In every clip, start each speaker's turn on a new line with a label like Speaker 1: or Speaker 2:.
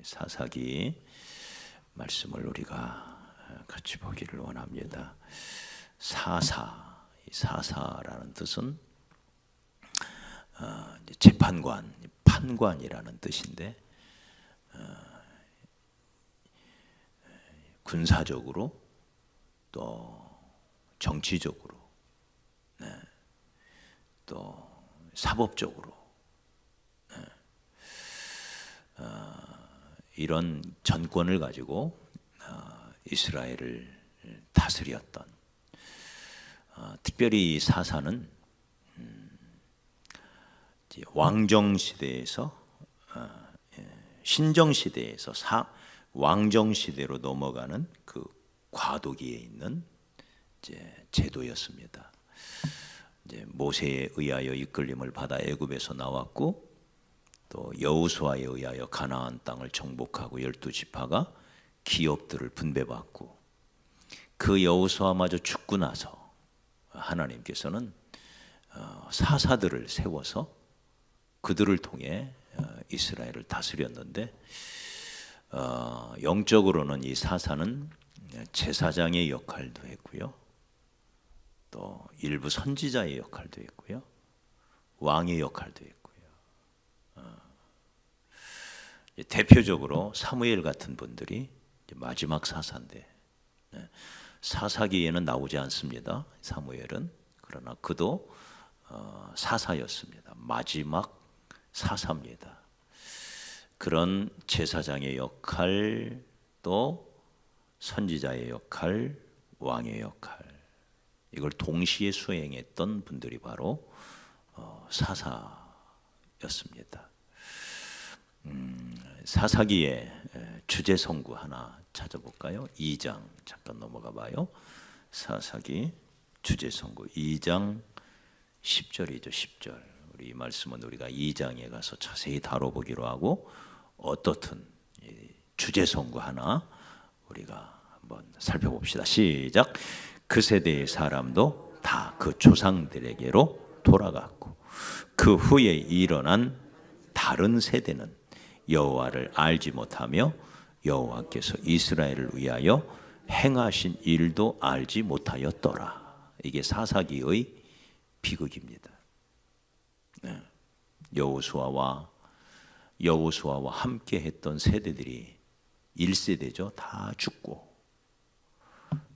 Speaker 1: 사사기 말씀을 우리가 같이 보기를 원합니다. 사사라는 뜻은 재판관, 판관이라는 뜻인데 군사적으로 또 정치적으로 또 사법적으로 이런 전권을 가지고 이스라엘을 다스렸던 특별히 사사는 왕정 시대에서 신정 시대에서 왕정 시대로 넘어가는 그 과도기에 있는 제도였습니다. 모세에 의하여 이끌림을 받아 애굽에서 나왔고 또 여호수아에 의하여 가나안 땅을 정복하고 12지파가 기업들을 분배받고 그 여호수아마저 죽고 나서 하나님께서는 사사들을 세워서 그들을 통해 이스라엘을 다스렸는데 영적으로는 이 사사는 제사장의 역할도 했고요. 또 일부 선지자의 역할도 했고요. 왕의 역할도 했고요. 대표적으로 사무엘 같은 분들이 마지막 사사인데 사사기에는 나오지 않습니다. 사무엘은. 그러나 그도 사사였습니다. 마지막 사사입니다. 그런 제사장의 역할, 또 선지자의 역할, 왕의 역할, 이걸 동시에 수행했던 분들이 바로 사사였습니다. 사사기의 주제성구 하나 찾아볼까요? 2장 잠깐 넘어가 봐요. 사사기 주제성구 2장 10절이죠. 10절. 우리 이 말씀은 우리가 2장에 가서 자세히 다뤄보기로 하고 어떻든 주제성구 하나 우리가 한번 살펴봅시다. 시작. 그 세대의 사람도 다 그 조상들에게로 돌아갔고 그 후에 일어난 다른 세대는 여호와를 알지 못하며 여호와께서 이스라엘을 위하여 행하신 일도 알지 못하였더라. 이게 사사기의 비극입니다. 여호수아와 함께 했던 세대들이 1세대죠. 다 죽고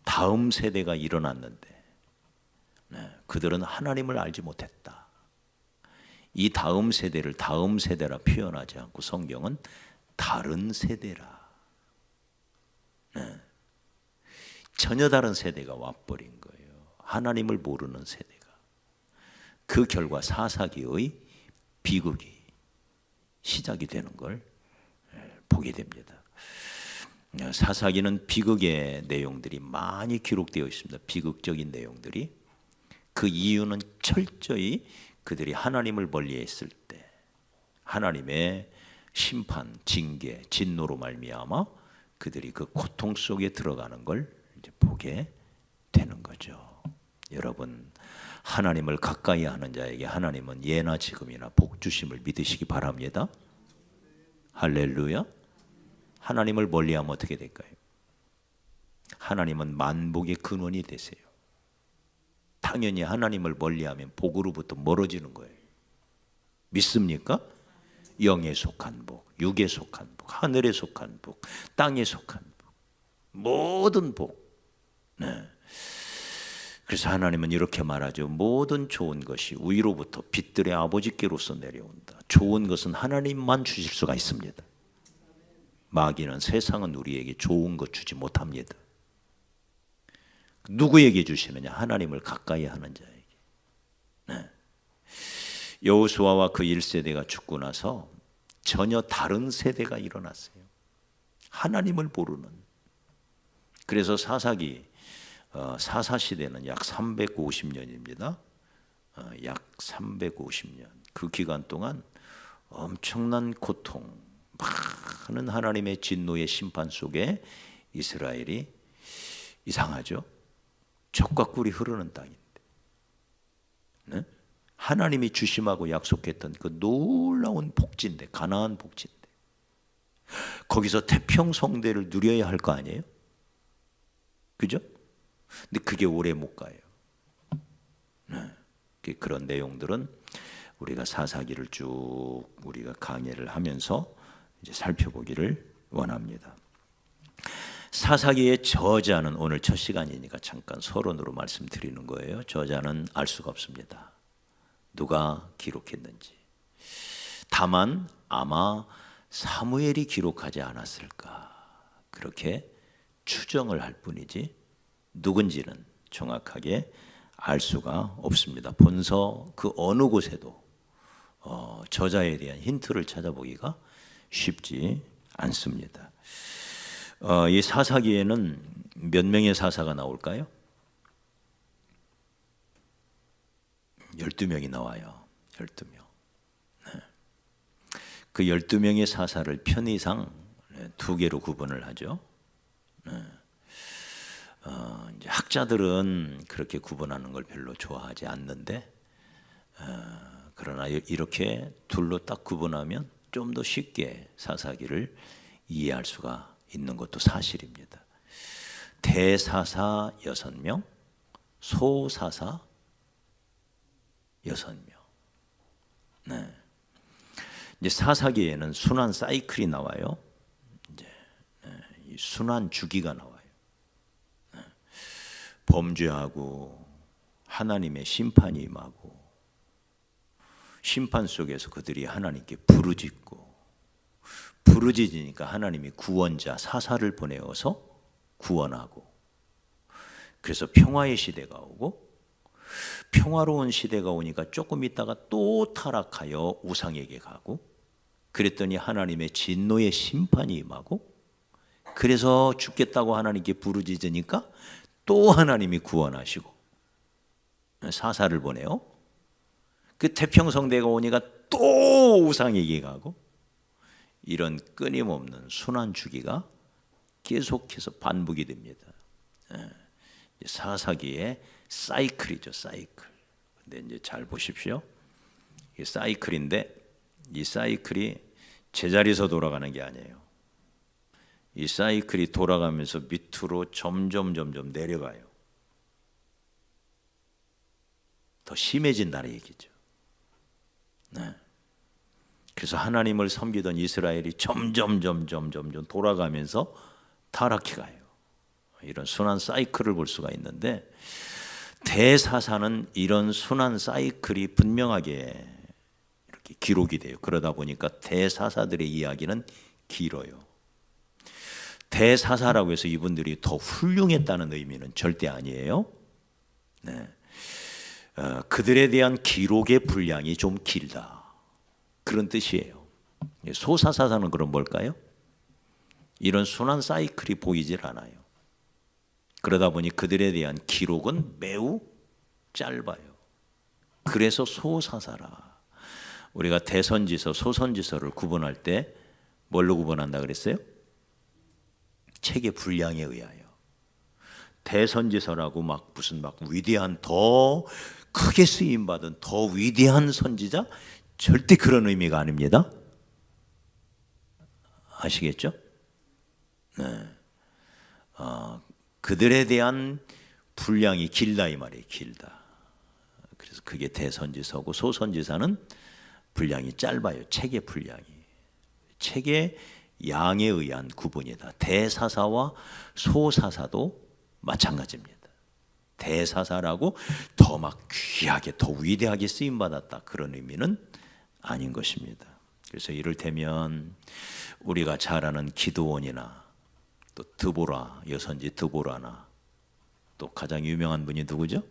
Speaker 1: 다음 세대가 일어났는데 그들은 하나님을 알지 못했다. 이 다음 세대를 다음 세대라 표현하지 않고 성경은 다른 세대라. 전혀 다른 세대가 와버린 거예요. 하나님을 모르는 세대가. 그 결과 사사기의 비극이 시작이 되는 걸 보게 됩니다. 사사기는 비극의 내용들이 많이 기록되어 있습니다. 비극적인 내용들이. 그 이유는 철저히 그들이 하나님을 멀리했을 때 하나님의 심판, 징계, 진노로 말미암아 그들이 그 고통 속에 들어가는 걸 이제 보게 되는 거죠. 여러분, 하나님을 가까이 하는 자에게 하나님은 예나 지금이나 복 주심을 믿으시기 바랍니다. 할렐루야. 하나님을 멀리하면 어떻게 될까요? 하나님은 만복의 근원이 되세요. 당연히 하나님을 멀리하면 복으로부터 멀어지는 거예요. 믿습니까? 영에 속한 복, 육에 속한 복, 하늘에 속한 복, 땅에 속한 복, 모든 복. 그래서 하나님은 이렇게 말하죠. 모든 좋은 것이 위로부터 빛들의 아버지께로서 내려온다. 좋은 것은 하나님만 주실 수가 있습니다. 마귀는 세상은 우리에게 좋은 것 주지 못합니다. 누구에게 주시느냐? 하나님을 가까이 하는 자에게. 여호수아와 그 1세대가 죽고 나서 전혀 다른 세대가 일어났어요. 하나님을 모르는. 그래서 사사기 사사시대는 약 350년입니다. 약 350년. 그 기간 동안 엄청난 고통, 많은 하나님의 진노의 심판 속에 이스라엘이, 이상하죠? 젖과 꿀이 흐르는 땅인데 하나님이 주심하고 약속했던 그 놀라운 복지인데, 가나안 복지인데 거기서 태평성대를 누려야 할 거 아니에요? 그죠? 근데 그게 오래 못 가요. 네. 그런 내용들은 우리가 사사기를 쭉 우리가 강의를 하면서 이제 살펴보기를 원합니다. 사사기의 저자는 오늘 첫 시간이니까 잠깐 서론으로 말씀드리는 거예요. 저자는 알 수가 없습니다. 누가 기록했는지. 다만 아마 사무엘이 기록하지 않았을까 그렇게 추정을 할 뿐이지 누군지는 정확하게 알 수가 없습니다. 본서 그 어느 곳에도 저자에 대한 힌트를 찾아보기가 쉽지 않습니다. 이 사사기에는 몇 명의 사사가 나올까요? 12명이 나와요. 12명. 네. 그 12명의 사사를 편의상 두 개로 구분을 하죠. 네. 이제 학자들은 그렇게 구분하는 걸 별로 좋아하지 않는데 그러나 이렇게 둘로 딱 구분하면 좀 더 쉽게 사사기를 이해할 수가 있는 것도 사실입니다. 대사사 6명, 소사사 6명. 네. 이제 사사기에는 순환 사이클이 나와요. 이제 이 순환 주기가 나와요. 범죄하고 하나님의 심판이 임하고 심판 속에서 그들이 하나님께 부르짖으니까 하나님이 구원자 사사를 보내어서 구원하고 그래서 평화의 시대가 오고 평화로운 시대가 오니까 조금 있다가 또 타락하여 우상에게 가고 그랬더니 하나님의 진노의 심판이 임하고 그래서 죽겠다고 하나님께 부르짖으니까 또 하나님이 구원하시고 사사를 보내요. 그 태평성대가 오니까 또 우상에게 가고 이런 끊임없는 순환 주기가 계속해서 반복이 됩니다. 사사기의 사이클이죠, 사이클. 근데 이제 잘 보십시오. 이 사이클인데 이 사이클이 제자리에서 돌아가는 게 아니에요. 이 사이클이 돌아가면서 밑으로 점점 내려가요. 더 심해진다는 얘기죠. 네. 그래서 하나님을 섬기던 이스라엘이 점점 돌아가면서 타락해 가요. 이런 순환 사이클을 볼 수가 있는데 대사사는 이런 순환 사이클이 분명하게 이렇게 기록이 돼요. 그러다 보니까 대사사들의 이야기는 길어요. 대사사라고 해서 이분들이 더 훌륭했다는 의미는 절대 아니에요. 네. 그들에 대한 기록의 분량이 좀 길다 그런 뜻이에요. 소사사사는 그럼 뭘까요? 이런 순환 사이클이 보이질 않아요. 그러다 보니 그들에 대한 기록은 매우 짧아요. 그래서 소사사라. 우리가 대선지서, 소선지서를 구분할 때 뭘로 구분한다 그랬어요? 책의 분량에 의하여. 대선지서라고 무슨 위대한 더 크게 쓰임 받은 더 위대한 선지자 절대 그런 의미가 아닙니다. 아시겠죠? 네. 그들에 대한 분량이 길다 이 말이에요. 길다. 그래서 그게 대선지서고 소선지서는 분량이 짧아요. 책의 분량이. 책의 양에 의한 구분이다. 대사사와 소사사도 마찬가지입니다. 대사사라고 더 귀하게 더 위대하게 쓰임 받았다 그런 의미는 아닌 것입니다. 그래서 이를테면 우리가 잘 아는 기드온이나 또 드보라 여선지 드보라나 또 가장 유명한 분이 누구죠?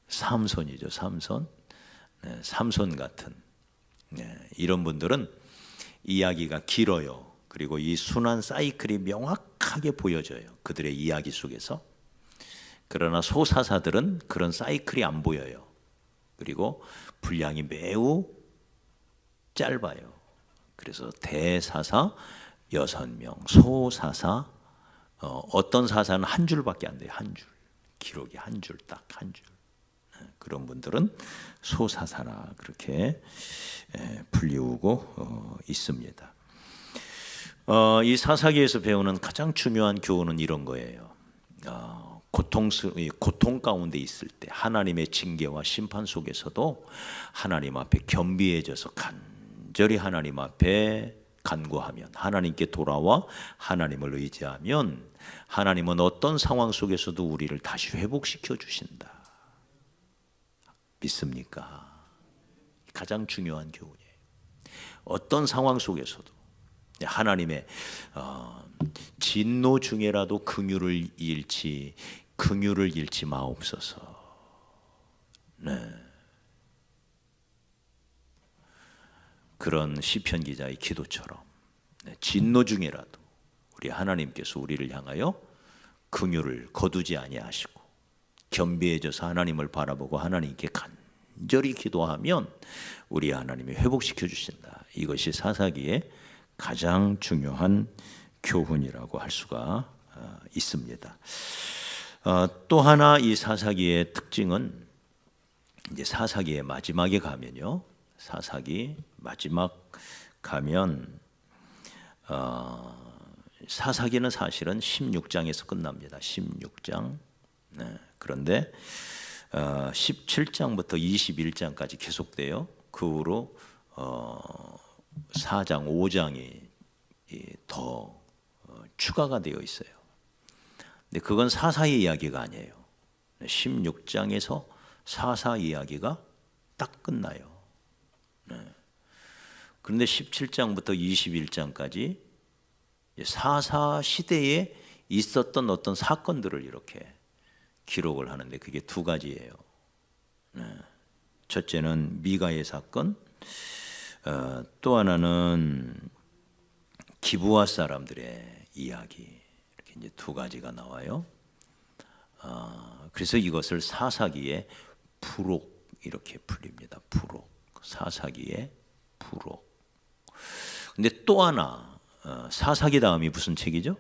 Speaker 1: 삼손이죠. 삼손. 네, 삼손 같은 이런 분들은 이야기가 길어요. 그리고 이 순환 사이클이 명확하게 보여져요. 그들의 이야기 속에서. 그러나 소사사들은 그런 사이클이 안 보여요. 그리고 분량이 매우 짧아요. 그래서 대사사 6명, 소사사 어떤 사사는 한 줄밖에 안 돼요. 한 줄. 기록이 한 줄, 딱 한 줄. 그런 분들은 소사사라 그렇게 불리우고 있습니다. 이 사사기에서 배우는 가장 중요한 교훈은 이런 거예요. 고통 가운데 있을 때 하나님의 징계와 심판 속에서도 하나님 앞에 겸비해져서 간절히 하나님 앞에 간구하면, 하나님께 돌아와 하나님을 의지하면 하나님은 어떤 상황 속에서도 우리를 다시 회복시켜 주신다. 믿습니까? 가장 중요한 교훈이에요. 어떤 상황 속에서도 하나님의 진노 중에라도 긍휼을 잃지 마옵소서. 네. 그런 시편 기자의 기도처럼 진노 중에라도 우리 하나님께서 우리를 향하여 긍휼을 거두지 아니하시고 겸비해져서 하나님을 바라보고 하나님께 간절히 기도하면 우리 하나님이 회복시켜 주신다. 이것이 사사기의 가장 중요한 교훈이라고 할 수가 있습니다. 또 하나 이 사사기의 특징은 이제 사사기의 마지막에 가면요. 사사기 마지막 가면 사사기는 사실은 16장에서 끝납니다. 16장. 네. 그런데 17장부터 21장까지 계속돼요. 그 후로 4장, 5장이 더 추가가 되어 있어요. 근데 그건 사사의 이야기가 아니에요. 16장에서 사사 이야기가 딱 끝나요. 네. 그런데 17장부터 21장까지 사사 시대에 있었던 어떤 사건들을 이렇게 기록을 하는데 그게 두 가지예요. 네. 첫째는 미가의 사건, 또 하나는 기브아 사람들의 이야기. 이렇게 이제 두 가지가 나와요. 그래서 이것을 사사기의 부록 이렇게 불립니다. 부록. 사사기의 부록. 근데 또 하나 사사기 다음이 무슨 책이죠?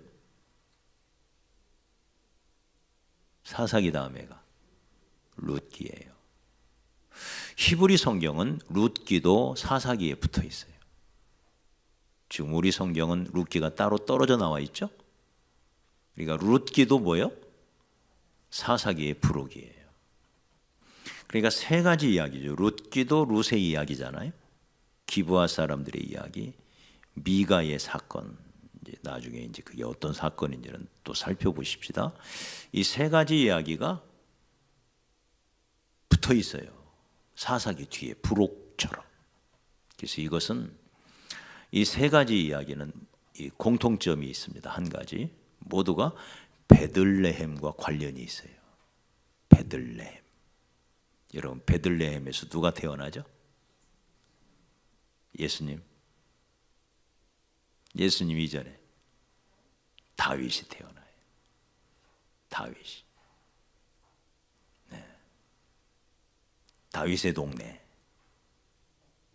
Speaker 1: 사사기 다음에가 룻기예요. 히브리 성경은 룻기도 사사기에 붙어 있어요. 지금 우리 성경은 룻기가 따로 떨어져 나와 있죠? 그러니까 룻기도 뭐예요? 사사기의 부록이에요. 그러니까 세 가지 이야기죠. 룻기도 룻의 이야기잖아요. 기브아 사람들의 이야기, 미가의 사건. 이제 나중에 이제 그게 어떤 사건인지는 또 살펴보십시다. 이 세 가지 이야기가 붙어 있어요. 사사기 뒤에 부록처럼. 그래서 이것은 이 세 가지 이야기는 이 공통점이 있습니다. 한 가지 모두가 베들레헴과 관련이 있어요. 베들레헴. 여러분 베들레헴에서 누가 태어나죠? 예수님. 예수님 이전에 다윗이 태어나요. 다윗이. 네. 다윗의 동네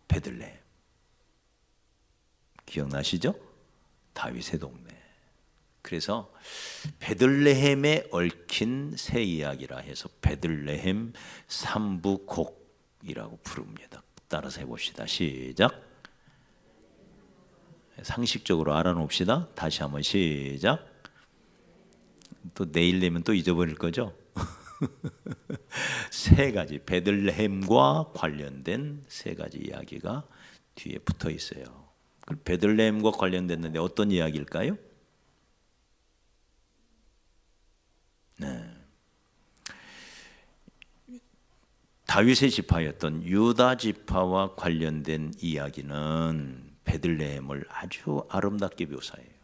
Speaker 1: 베들레헴. 기억나시죠? 다윗의 동네. 그래서 베들레헴에 얽힌 새 이야기라 해서 베들레헴 삼부곡이라고 부릅니다. 따라서 해봅시다. 시작. 상식적으로 알아놓읍시다. 다시 한번 시작. 또 내일 되면 또 잊어버릴 거죠? 세 가지 베들레헴과 관련된 세 가지 이야기가 뒤에 붙어 있어요. 베들레헴과 관련됐는데 어떤 이야기일까요? 네. 다윗의 지파였던 유다 지파와 관련된 이야기는 베들레헴을 아주 아름답게 묘사해요.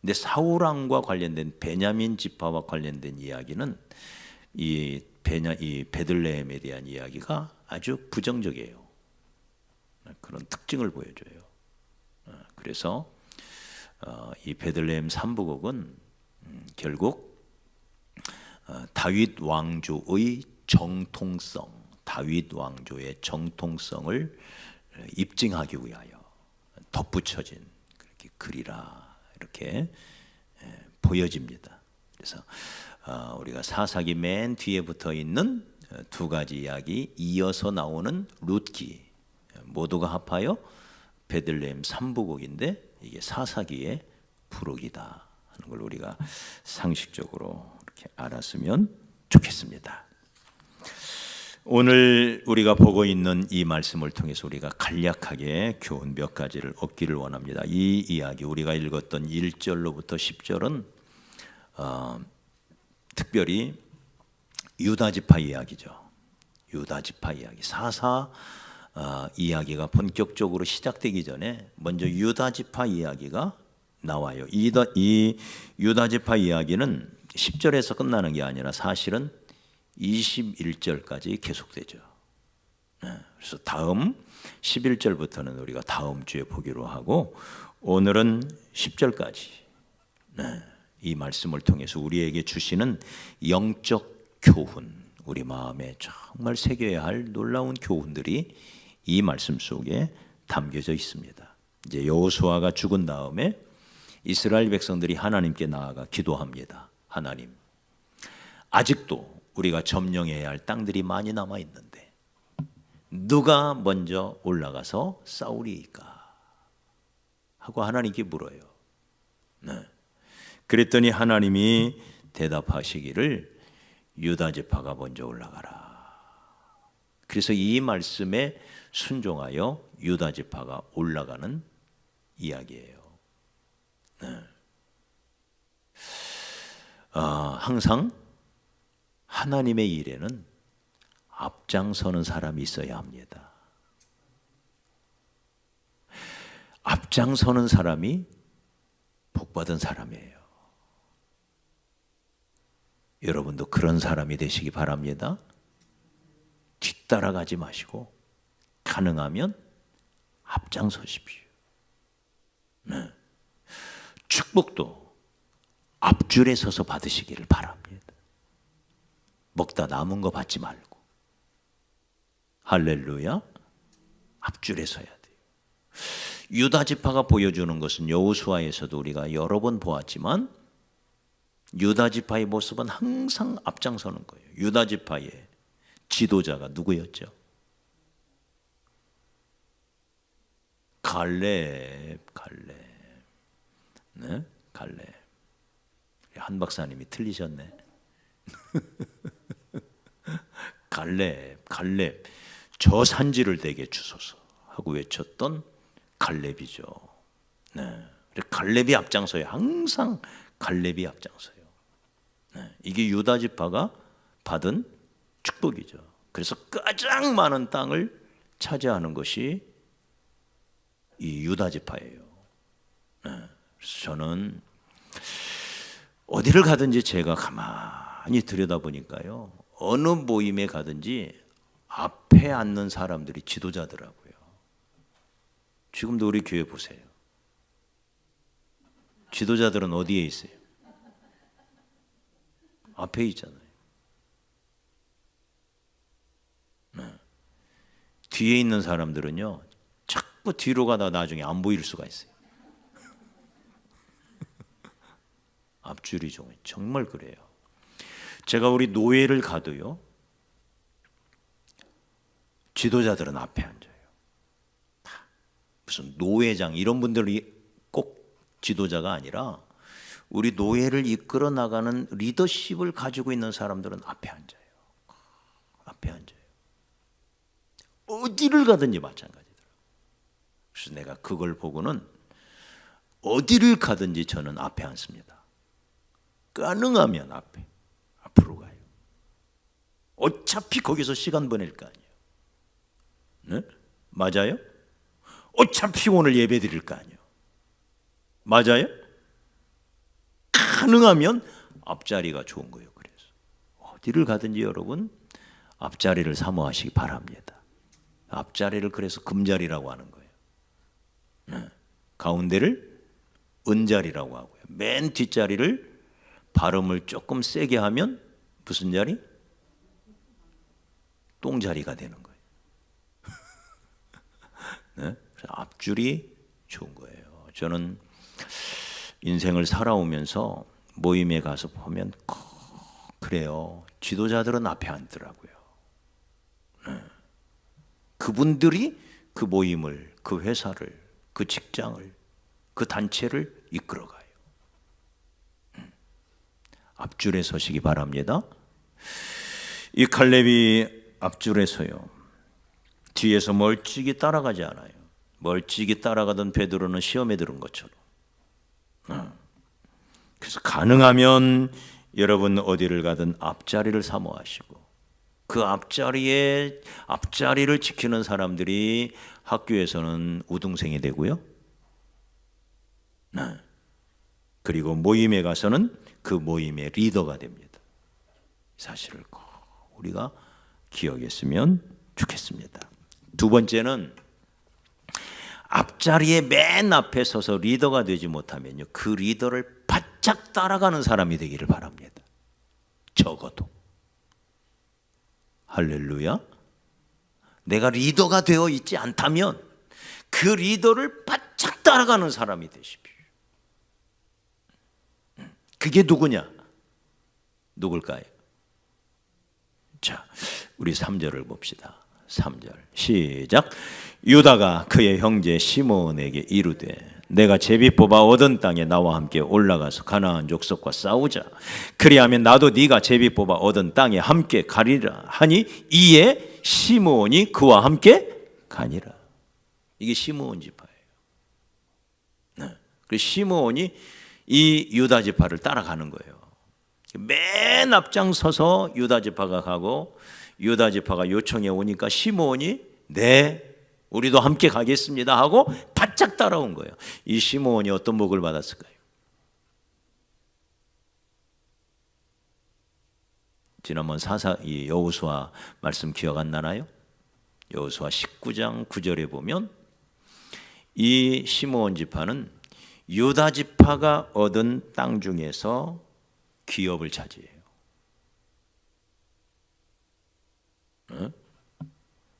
Speaker 1: 근데 사울 왕과 관련된 베냐민 지파와 관련된 이야기는 이 베들레헴에 대한 이야기가 아주 부정적이에요. 그런 특징을 보여줘요. 그래서 이 베들레헴 삼부곡은 결국 다윗 왕조의 정통성, 다윗 왕조의 정통성을 입증하기 위하여 덧붙여진 그렇게 글이라 이렇게 보여집니다. 그래서 우리가 사사기 맨 뒤에 붙어 있는 두 가지 이야기 이어서 나오는 룻기, 모두가 합하여 베들레헴 3부곡인데 이게 사사기의 부록이다 하는 걸 우리가 상식적으로 이렇게 알았으면 좋겠습니다. 오늘 우리가 보고 있는 이 말씀을 통해서 우리가 간략하게 교훈 몇 가지를 얻기를 원합니다. 이 이야기 우리가 읽었던 1절로부터 10절은 특별히 유다지파 이야기죠. 유다지파 이야기, 사사 이야기가 본격적으로 시작되기 전에 먼저 유다지파 이야기가 나와요. 이 유다지파 이야기는 10절에서 끝나는 게 아니라 사실은 21절까지 계속되죠. 그래서 다음 11절부터는 우리가 다음 주에 보기로 하고 오늘은 10절까지 이 말씀을 통해서 우리에게 주시는 영적 교훈, 우리 마음에 정말 새겨야 할 놀라운 교훈들이 이 말씀 속에 담겨져 있습니다. 이제 여호수아가 죽은 다음에 이스라엘 백성들이 하나님께 나아가 기도합니다. 하나님, 아직도 우리가 점령해야 할 땅들이 많이 남아 있는데 누가 먼저 올라가서 싸우리이까 하고 하나님께 물어요. 그랬더니 하나님이 대답하시기를 유다 지파가 먼저 올라가라. 그래서 이 말씀에 순종하여 유다 지파가 올라가는 이야기예요. 항상 하나님의 일에는 앞장서는 사람이 있어야 합니다. 앞장서는 사람이 복받은 사람이에요. 여러분도 그런 사람이 되시기 바랍니다. 뒤따라가지 마시고 가능하면 앞장서십시오. 축복도 앞줄에 서서 받으시기를 바랍니다. 먹다 남은 거 받지 말고. 할렐루야. 앞줄에 서야 돼요. 유다 지파가 보여주는 것은 여호수아에서도 우리가 여러 번 보았지만 유다 지파의 모습은 항상 앞장서는 거예요. 유다 지파의 지도자가 누구였죠? 갈렙. 네? 갈렙. 한 박사님이 틀리셨네. 갈렙 저 산지를 내게 주소서 하고 외쳤던 갈렙이죠. 갈렙이 앞장서요. 항상 갈렙이 앞장서요. 이게 유다 지파가 받은 축복이죠. 그래서 가장 많은 땅을 차지하는 것이 이 유다 지파예요. 그래서 저는 어디를 가든지 제가 가만히 들여다보니까요, 어느 모임에 가든지 앞에 앉는 사람들이 지도자더라고요. 지금도 우리 교회 보세요. 지도자들은 어디에 있어요? 앞에 있잖아요. 뒤에 있는 사람들은요, 자꾸 뒤로 가다 나중에 안 보일 수가 있어요. 앞줄이 정말 그래요. 제가 우리 노예를 가도요, 지도자들은 앞에 앉아요. 무슨 노회장 이런 분들이 꼭 지도자가 아니라 우리 노예를 이끌어 나가는 리더십을 가지고 있는 사람들은 앞에 앉아요. 앞에 앉아요. 어디를 가든지 마찬가지더라고요. 그래서 내가 그걸 보고는 어디를 가든지 저는 앞에 앉습니다. 가능하면 앞으로 가요. 어차피 거기서 시간 보낼 거 아니에요. 네? 맞아요? 어차피 오늘 예배 드릴 거 아니에요. 맞아요? 가능하면 앞자리가 좋은 거예요. 그래서 어디를 가든지 여러분 앞자리를 사모하시기 바랍니다. 앞자리를 그래서 금자리라고 하는 거예요. 가운데를 은자리라고 하고요. 맨 뒷자리를 발음을 조금 세게 하면 무슨 자리? 똥자리가 되는 거예요. 네? 그래서 앞줄이 좋은 거예요. 저는 인생을 살아오면서 모임에 가서 보면 그래요. 지도자들은 앞에 앉더라고요. 그분들이 그 모임을, 그 회사를, 그 직장을, 그 단체를 이끌어가요. 앞줄에 서시기 바랍니다. 이 칼렙이 앞줄에 서요. 뒤에서 멀찍이 따라가지 않아요. 멀찍이 따라가던 베드로는 시험에 들은 것처럼. 그래서 가능하면 여러분 어디를 가든 앞자리를 사모하시고, 그 앞자리를 지키는 사람들이 학교에서는 우등생이 되고요. 그리고 모임에 가서는 그 모임의 리더가 됩니다. 사실을 꼭 우리가 기억했으면 좋겠습니다. 두 번째는 앞자리에 맨 앞에 서서 리더가 되지 못하면요, 그 리더를 바짝 따라가는 사람이 되기를 바랍니다. 적어도. 할렐루야. 내가 리더가 되어 있지 않다면 그 리더를 바짝 따라가는 사람이 되십시오. 그게 누구냐? 누굴까요? 자, 우리 3절을 봅시다. 3절 시작. 유다가 그의 형제 시몬에게 이르되 내가 제비 뽑아 얻은 땅에 나와 함께 올라가서 가나안 족속과 싸우자. 그리하면 나도 네가 제비 뽑아 얻은 땅에 함께 가리라 하니 이에 시몬이 그와 함께 가니라. 이게 시몬 지파예요. 그 시몬이 이 유다 지파를 따라가는 거예요. 맨 앞장 서서 유다 지파가 가고, 유다 지파가 요청해 오니까 시몬이 네, 우리도 함께 가겠습니다 하고 바짝 따라온 거예요. 이 시몬이 어떤 복을 받았을까요? 지난번 이 여호수아 말씀 기억 안 나나요? 여호수아 19장 9절에 보면 이 시므온 지파는 유다 지파가 얻은 땅 중에서 기업을 차지해요.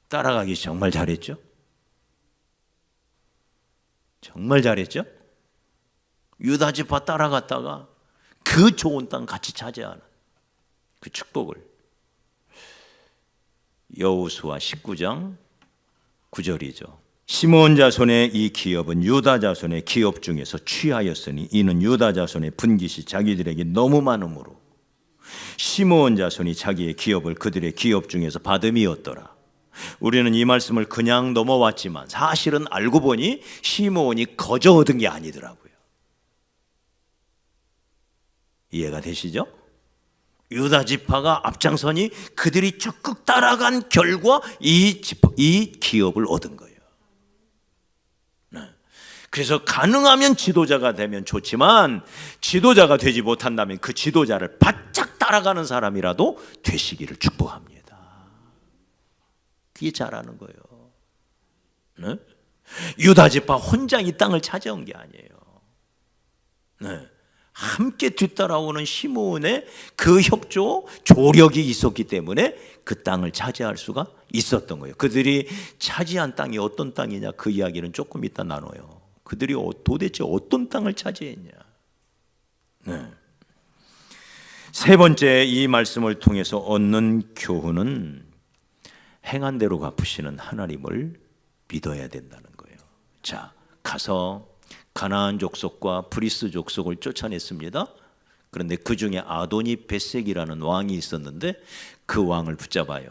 Speaker 1: 따라가기 정말 잘했죠? 정말 잘했죠? 유다 지파 따라갔다가 그 좋은 땅 같이 차지하는 그 축복을. 여호수아 19장 9절이죠. 시므온 자손의 이 기업은 유다 자손의 기업 중에서 취하였으니 이는 유다 자손의 분깃이 자기들에게 너무 많으므로 시므온 자손이 자기의 기업을 그들의 기업 중에서 받음이었더라. 우리는 이 말씀을 그냥 넘어왔지만 사실은 알고 보니 시므온이 거저 얻은 게 아니더라고요. 이해가 되시죠? 유다 지파가 앞장서니 그들이 적극 따라간 결과 이 기업을 얻은 거예요. 그래서 가능하면 지도자가 되면 좋지만 지도자가 되지 못한다면 그 지도자를 바짝 따라가는 사람이라도 되시기를 축복합니다. 그게 잘하는 거예요. 네? 유다 지파 혼자 이 땅을 차지한 게 아니에요. 네. 함께 뒤따라오는 시므온의 그 협조, 조력이 있었기 때문에 그 땅을 차지할 수가 있었던 거예요. 그들이 차지한 땅이 어떤 땅이냐, 그 이야기는 조금 이따 나눠요. 그들이 도대체 어떤 땅을 차지했냐. 네. 세 번째, 이 말씀을 통해서 얻는 교훈은 행한 대로 갚으시는 하나님을 믿어야 된다는 거예요. 자, 가서 가나안 족속과 브리스 족속을 쫓아냈습니다. 그런데 그 중에 아도니 벳색이라는 왕이 있었는데 그 왕을 붙잡아요.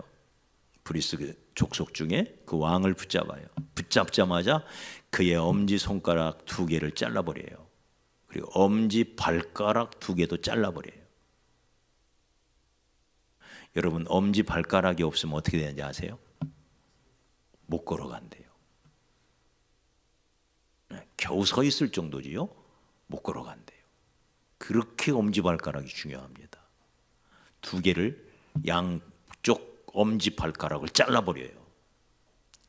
Speaker 1: 브리스 족속 중에 그 왕을 붙잡아요. 붙잡자마자 그의 엄지 손가락 2개를 잘라버려요. 그리고 엄지 발가락 2개도 잘라버려요. 여러분, 엄지 발가락이 없으면 어떻게 되는지 아세요? 못 걸어간대요. 겨우 서 있을 정도지요. 못 걸어간대요. 그렇게 엄지발가락이 중요합니다. 2개를 양쪽 엄지발가락을 잘라버려요.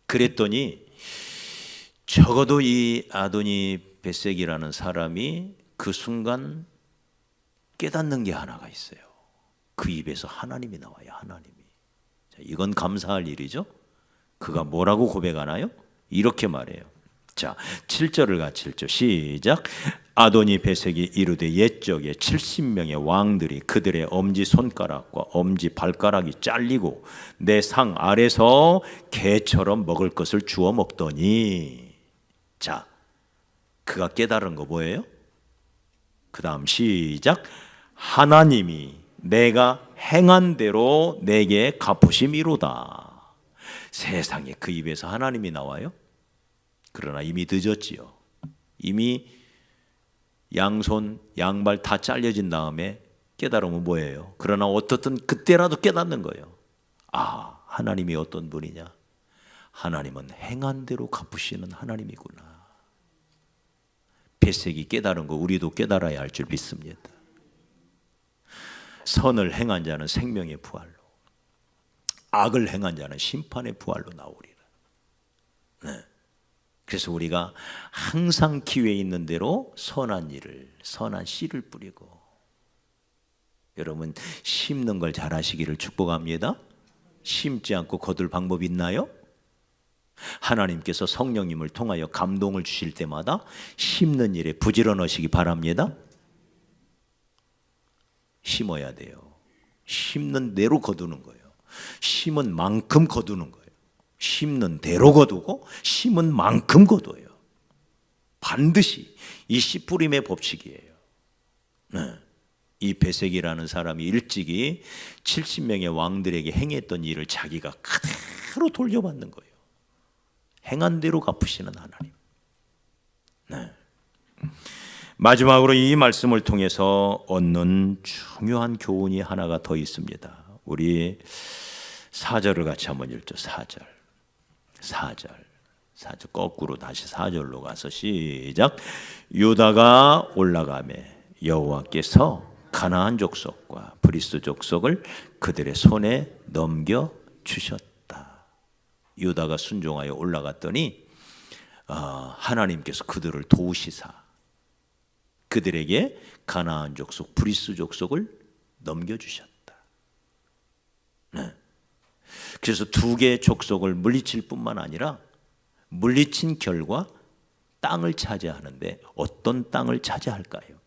Speaker 1: 그랬더니 적어도 이 아도니 벳색이라는 사람이 그 순간 깨닫는 게 하나가 있어요. 그 입에서 하나님이 나와요. 하나님이. 자, 이건 감사할 일이죠. 그가 뭐라고 고백하나요? 이렇게 말해요. 자, 7절을 같이 읽죠. 시작. 아도니 베섹이 이르되 옛적에 70명의 왕들이 그들의 엄지 손가락과 엄지 발가락이 잘리고 내 상 아래서 개처럼 먹을 것을 주워 먹더니. 자, 그가 깨달은 거 뭐예요? 그 다음 시작. 하나님이 내가 행한 대로 내게 갚으심이로다. 세상에 그 입에서 하나님이 나와요? 그러나 이미 늦었지요. 이미 양손 양발 다 잘려진 다음에 깨달으면 뭐예요? 그러나 어떻든 그때라도 깨닫는 거예요. 아, 하나님이 어떤 분이냐? 하나님은 행한 대로 갚으시는 하나님이구나. 베섹이 깨달은 거 우리도 깨달아야 할 줄 믿습니다. 선을 행한 자는 생명의 부활로, 악을 행한 자는 심판의 부활로 나오리라. 네. 그래서 우리가 항상 기회 있는 대로 선한 일을, 선한 씨를 뿌리고, 여러분 심는 걸 잘하시기를 축복합니다. 심지 않고 거둘 방법이 있나요? 하나님께서 성령님을 통하여 감동을 주실 때마다 심는 일에 부지런하시기 바랍니다. 심어야 돼요. 심는 대로 거두는 거예요. 심은 만큼 거두는 거예요. 심는 대로 거두고 심은 만큼 거둬요. 반드시 이 씨 뿌림의 법칙이에요. 네. 이 베섹이라는 사람이 일찍이 70명의 왕들에게 행했던 일을 자기가 그대로 돌려받는 거예요. 행한 대로 갚으시는 하나님. 네. 마지막으로 이 말씀을 통해서 얻는 중요한 교훈이 하나가 더 있습니다. 우리 4절을 같이 한번 읽죠. 4절 거꾸로 다시 4절로 가서 시작. 유다가 올라가매 여호와께서 가나안 족속과 브리스 족속을 그들의 손에 넘겨 주셨다. 유다가 순종하여 올라갔더니 하나님께서 그들을 도우시사 그들에게 가나안 족속 브리스 족속을 넘겨주셨다. 네. 그래서 두 개의 족속을 물리칠 뿐만 아니라 물리친 결과 땅을 차지하는데 어떤 땅을 차지할까요?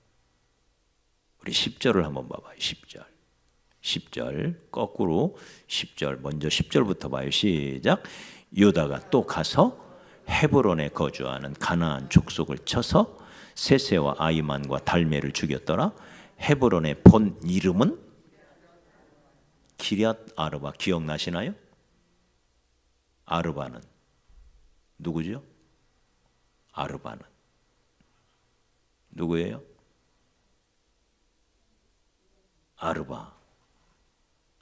Speaker 1: 우리 10절을 한번 봐봐요. 10절 거꾸로 10절 먼저 10절부터 봐요. 시작. 유다가 또 가서 헤브론에 거주하는 가나안 족속을 쳐서 세세와 아이만과 달메를 죽였더라. 헤브론의 본 이름은 기럇 아르바. 기억나시나요? 아르바는 누구죠? 아르바는 누구예요? 아르바.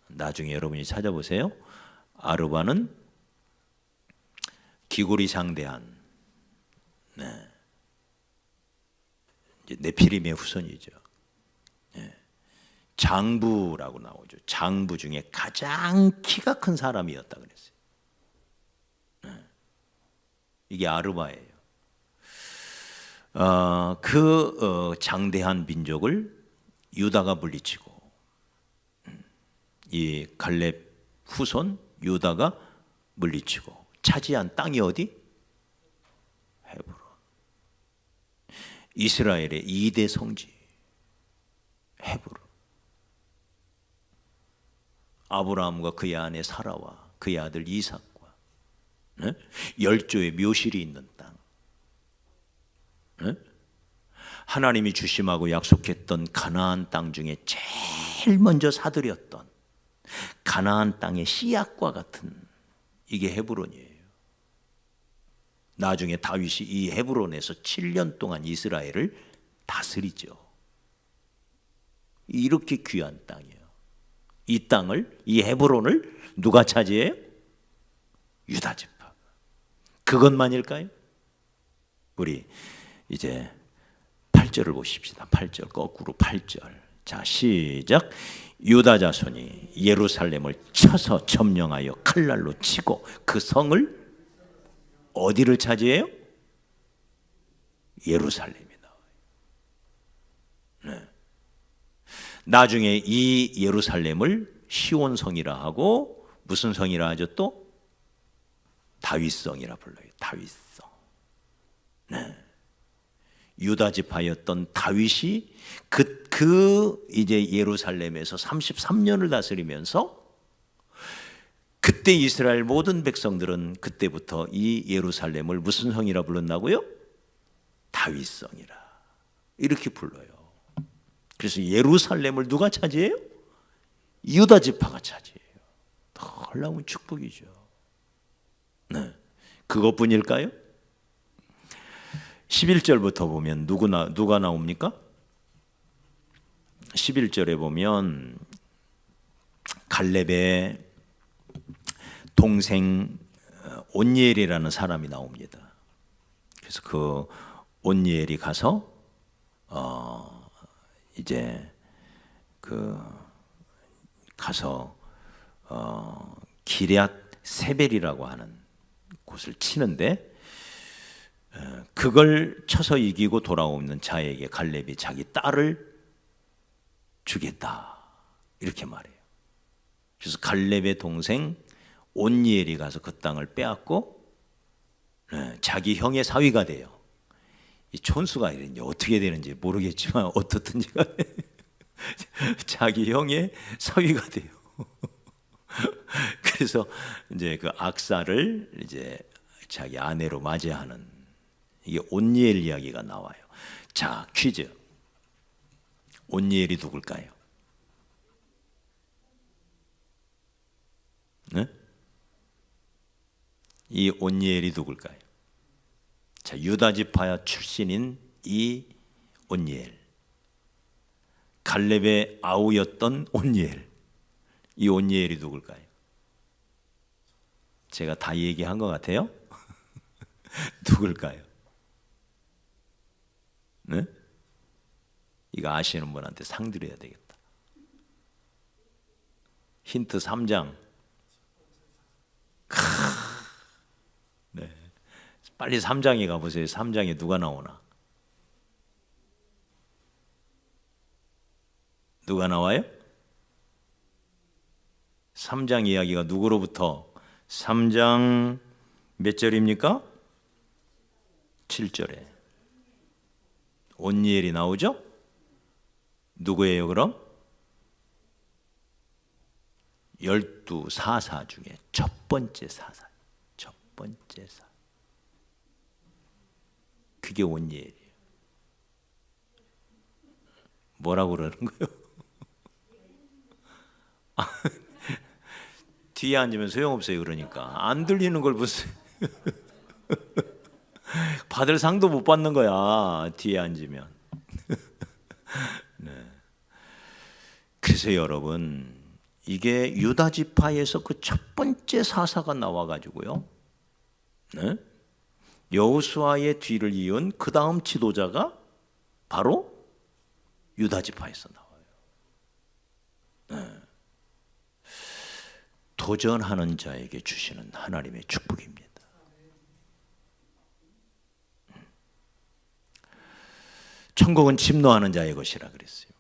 Speaker 1: 나중에 여러분이 찾아보세요. 아르바는 기골이 장대한 네피림의 후손이죠. 장부라고 나오죠. 장부 중에 가장 키가 큰 사람이었다 그랬어요. 이게 아르바예요. 장대한 민족을 유다가 물리치고 이 갈렙 후손 유다가 물리치고 차지한 땅이 어디? 헤브론. 이스라엘의 2대 성지 헤브론. 아브라함과 그의 아내 사라와 그의 아들 이삭과 열조의 묘실이 있는 땅. 하나님이 주심하고 약속했던 가나안 땅 중에 제일 먼저 사들였던 가나안 땅의 씨앗과 같은 이게 헤브론이에요. 나중에 다윗이 이 헤브론에서 7년 동안 이스라엘을 다스리죠. 이렇게 귀한 땅이에요. 이 땅을, 이 헤브론을 누가 차지해요? 유다 지파. 그것만일까요? 우리 이제 8절을 보십시다. 8절 거꾸로 8절. 자, 시작. 유다 자손이 예루살렘을 쳐서 점령하여 칼날로 치고 그 성을 어디를 차지해요? 예루살렘이 나와요. 네. 나중에 이 예루살렘을 시온성이라 하고 무슨 성이라 하죠? 또 다윗성이라 불러요. 다윗성. 네. 유다 지파였던 다윗이 이제 예루살렘에서 33년을 다스리면서 그때 이스라엘 모든 백성들은 그때부터 이 예루살렘을 무슨 성이라 불렀나고요? 다윗성이라 이렇게 불러요. 그래서 예루살렘을 누가 차지해요? 유다 지파가 차지해요. 놀라운 축복이죠. 네. 그것뿐일까요? 11절부터 보면 누가 나옵니까? 11절에 보면 갈렙의 동생 온니엘이라는 사람이 나옵니다. 그래서 그 온니엘이 가서 이제 가서 기럇 세벨이라고 하는 곳을 치는데 그걸 쳐서 이기고 돌아오는 자에게 갈렙이 자기 딸을 주겠다 이렇게 말해요. 그래서 갈렙의 동생 온니엘이 가서 그 땅을 빼앗고 자기 형의 사위가 돼요. 이 촌수가 이제 어떻게 되는지 모르겠지만 어떻든지 간에 자기 형의 사위가 돼요. 그래서 이제 그 악사를 이제 자기 아내로 맞이하는 이게 온니엘 이야기가 나와요. 자, 퀴즈. 온니엘이 누굴까요? 네? 이 온니엘이 누굴까요? 자, 유다 지파 출신인 이 온니엘, 갈렙의 아우였던 온니엘, 이 온니엘이 누굴까요? 제가 다 얘기한 것 같아요? 누굴까요? 네? 이거 아시는 분한테 상 드려야 되겠다. 힌트 3장. 네. 빨리 3장에 가보세요. 3장에 누가 나오나? 누가 나와요? 3장 이야기가 누구로부터? 3장 몇 절입니까? 7절에 온니엘이 나오죠? 누구예요 그럼? 12 사사 중에 첫 번째 사사. 첫 번째 사. 그게 온니엘이에요. 뭐라고 그러는 거예요? 뒤에 앉으면 소용없어요. 그러니까 안 들리는 걸 보세요. 받을 상도 못 받는 거야. 뒤에 앉으면. 네. 그래서 여러분 이게 유다 지파에서 그 첫 번째 사사가 나와가지고요. 네? 여호수아의 뒤를 이은 그 다음 지도자가 바로 유다 지파에서 나와요. 네. 도전하는 자에게 주시는 하나님의 축복입니다. 천국은 침노하는 자의 것이라 그랬어요.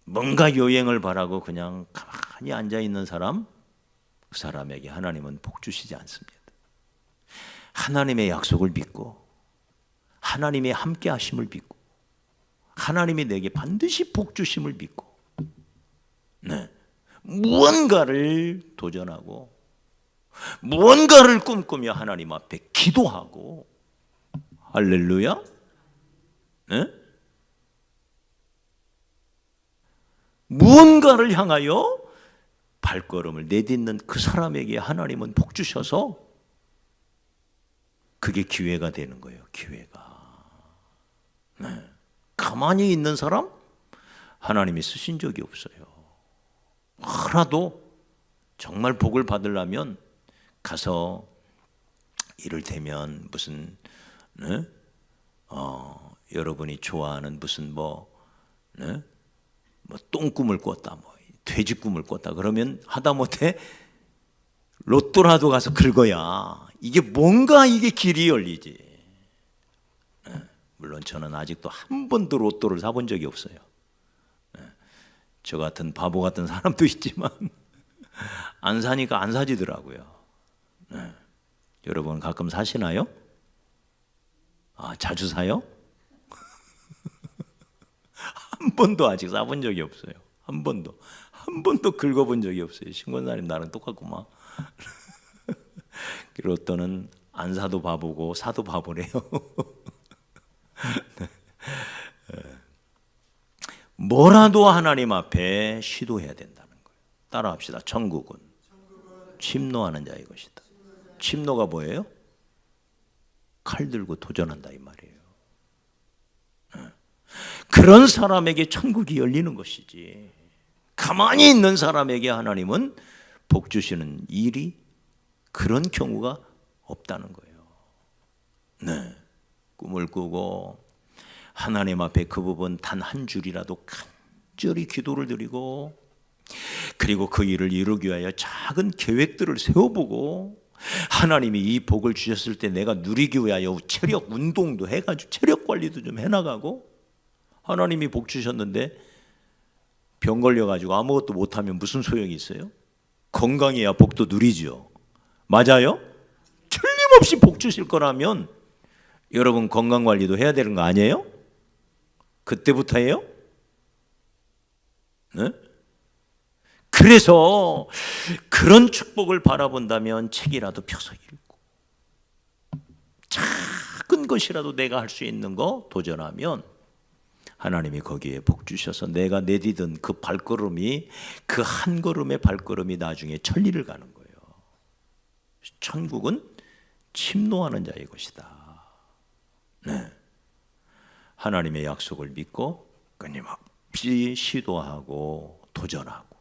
Speaker 1: 뭔가 요행을 바라고 그냥 가만히 앉아 있는 사람, 그 사람에게 하나님은 복 주시지 않습니다. 하나님의 약속을 믿고 하나님의 함께 하심을 믿고 하나님이 내게 반드시 복 주심을 믿고 네. 무언가를 도전하고 무언가를 꿈꾸며 하나님 앞에 기도하고 할렐루야. 네? 무언가를 향하여 발걸음을 내딛는 그 사람에게 하나님은 복 주셔서 그게 기회가 되는 거예요. 기회가. 네. 가만히 있는 사람 하나님이 쓰신 적이 없어요. 하나도 정말 복을 받으려면 가서 이를테면 무슨 네? 여러분이 좋아하는 무슨 뭐 똥꿈을 꿨다, 뭐 돼지 꿈을 꿨다 그러면 하다못해 로또라도 가서 긁어야 이게 뭔가 이게 길이 열리지. 물론 저는 아직도 한 번도 로또를 사본 적이 없어요. 저 같은 바보 같은 사람도 있지만 안 사니까 안 사지더라고요. 여러분 가끔 사시나요? 자주 사요? 한 번도 아직 사본 적이 없어요. 한 번도 긁어본 적이 없어요. 신권사님 나랑 똑같구만. 그리고 어떤은 안 사도 바보고 사도 바보래요. 뭐라도 하나님 앞에 시도해야 된다는 거예요. 따라합시다. 천국은 침노하는 자의 것이다. 침노가 뭐예요? 칼 들고 도전한다 이 말이에요. 그런 사람에게 천국이 열리는 것이지, 가만히 있는 사람에게 하나님은 복 주시는 일이 그런 경우가 없다는 거예요. 네. 꿈을 꾸고 하나님 앞에 그 부분 단 한 줄이라도 간절히 기도를 드리고, 그리고 그 일을 이루기 위하여 작은 계획들을 세워보고, 하나님이 이 복을 주셨을 때 내가 누리기 위하여 체력 운동도 해가지고 체력 관리도 좀 해나가고, 하나님이 복 주셨는데 병 걸려가지고 아무것도 못하면 무슨 소용이 있어요? 건강해야 복도 누리죠. 맞아요? 틀림없이 복 주실 거라면 여러분 건강관리도 해야 되는 거 아니에요? 그때부터 해요? 네? 그래서 그런 축복을 바라본다면 책이라도 펴서 읽고, 작은 것이라도 내가 할 수 있는 거 도전하면 하나님이 거기에 복 주셔서 내가 내디딘 그 발걸음이, 그 한 걸음의 발걸음이 나중에 천리를 가는 거예요. 천국은 침노하는 자의 것이다. 네. 하나님의 약속을 믿고 끊임없이 시도하고 도전하고,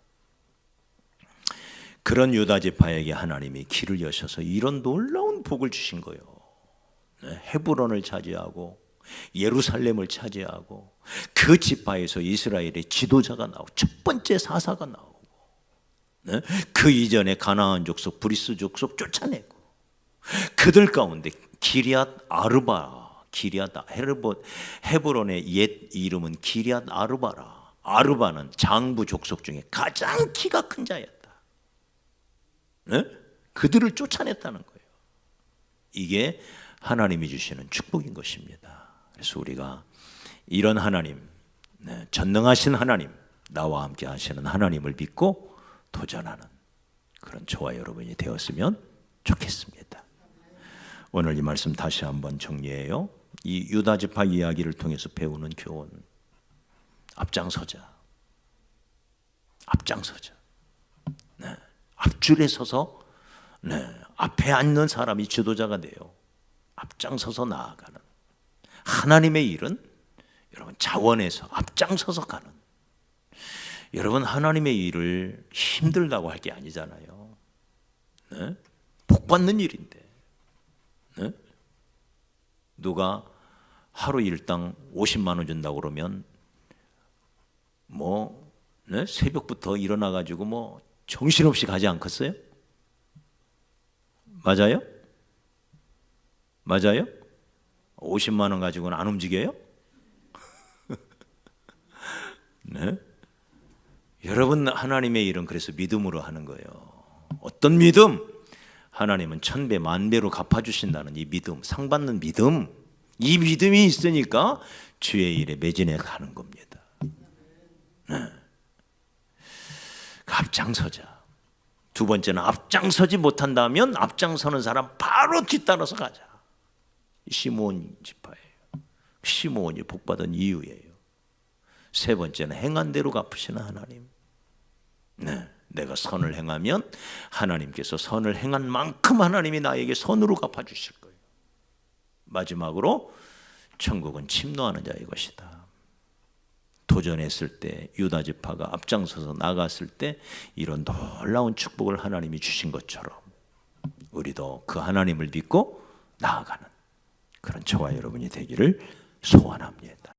Speaker 1: 그런 유다 지파에게 하나님이 길을 여셔서 이런 놀라운 복을 주신 거예요. 네. 헤브론을 차지하고 예루살렘을 차지하고, 그 지파에서 이스라엘의 지도자가 나오고 첫 번째 사사가 나오고, 네? 그 이전에 가나안 족속, 브리스 족속 쫓아내고, 그들 가운데 기리앗 아르바, 헤브론의 옛 이름은 기리앗 아르바라. 아르바는 장부 족속 중에 가장 키가 큰 자였다. 네? 그들을 쫓아냈다는 거예요. 이게 하나님이 주시는 축복인 것입니다. 그래서 우리가 이런 하나님, 전능하신 하나님, 나와 함께 하시는 하나님을 믿고 도전하는 그런 저와 여러분이 되었으면 좋겠습니다. 오늘 이 말씀 다시 한번 정리해요. 이 유다 지파 이야기를 통해서 배우는 교훈, 앞장서자. 네. 앞줄에 서서, 네, 앞에 앉는 사람이 지도자가 돼요. 앞장서서 나아가는 하나님의 일은 여러분 자원해서 앞장서서 가는, 여러분 하나님의 일을 힘들다고 할 게 아니잖아요. 네? 복 받는 일인데, 네? 누가 하루 일당 50만 원 준다고 그러면 네? 새벽부터 일어나 가지고 정신없이 가지 않겠어요? 맞아요? 50만 원 가지고는 안 움직여요? 네? 여러분 하나님의 일은 그래서 믿음으로 하는 거예요. 어떤 믿음? 하나님은 천배 만배로 갚아주신다는 이 믿음, 상받는 믿음, 이 믿음이 있으니까 주의 일에 매진해 가는 겁니다. 네. 앞장서자. 두 번째는 앞장서지 못한다면 앞장서는 사람 바로 뒤따라서 가자. 시므온 지파예요. 시므온이 복받은 이유예요. 세 번째는 행한 대로 갚으시는 하나님. 네, 내가 선을 행하면 하나님께서 선을 행한 만큼 하나님이 나에게 선으로 갚아주실 거예요. 마지막으로 천국은 침노하는 자의 것이다. 도전했을 때 유다 지파가 앞장서서 나갔을 때 이런 놀라운 축복을 하나님이 주신 것처럼 우리도 그 하나님을 믿고 나아가는 그런 저와 여러분이 되기를 소원합니다.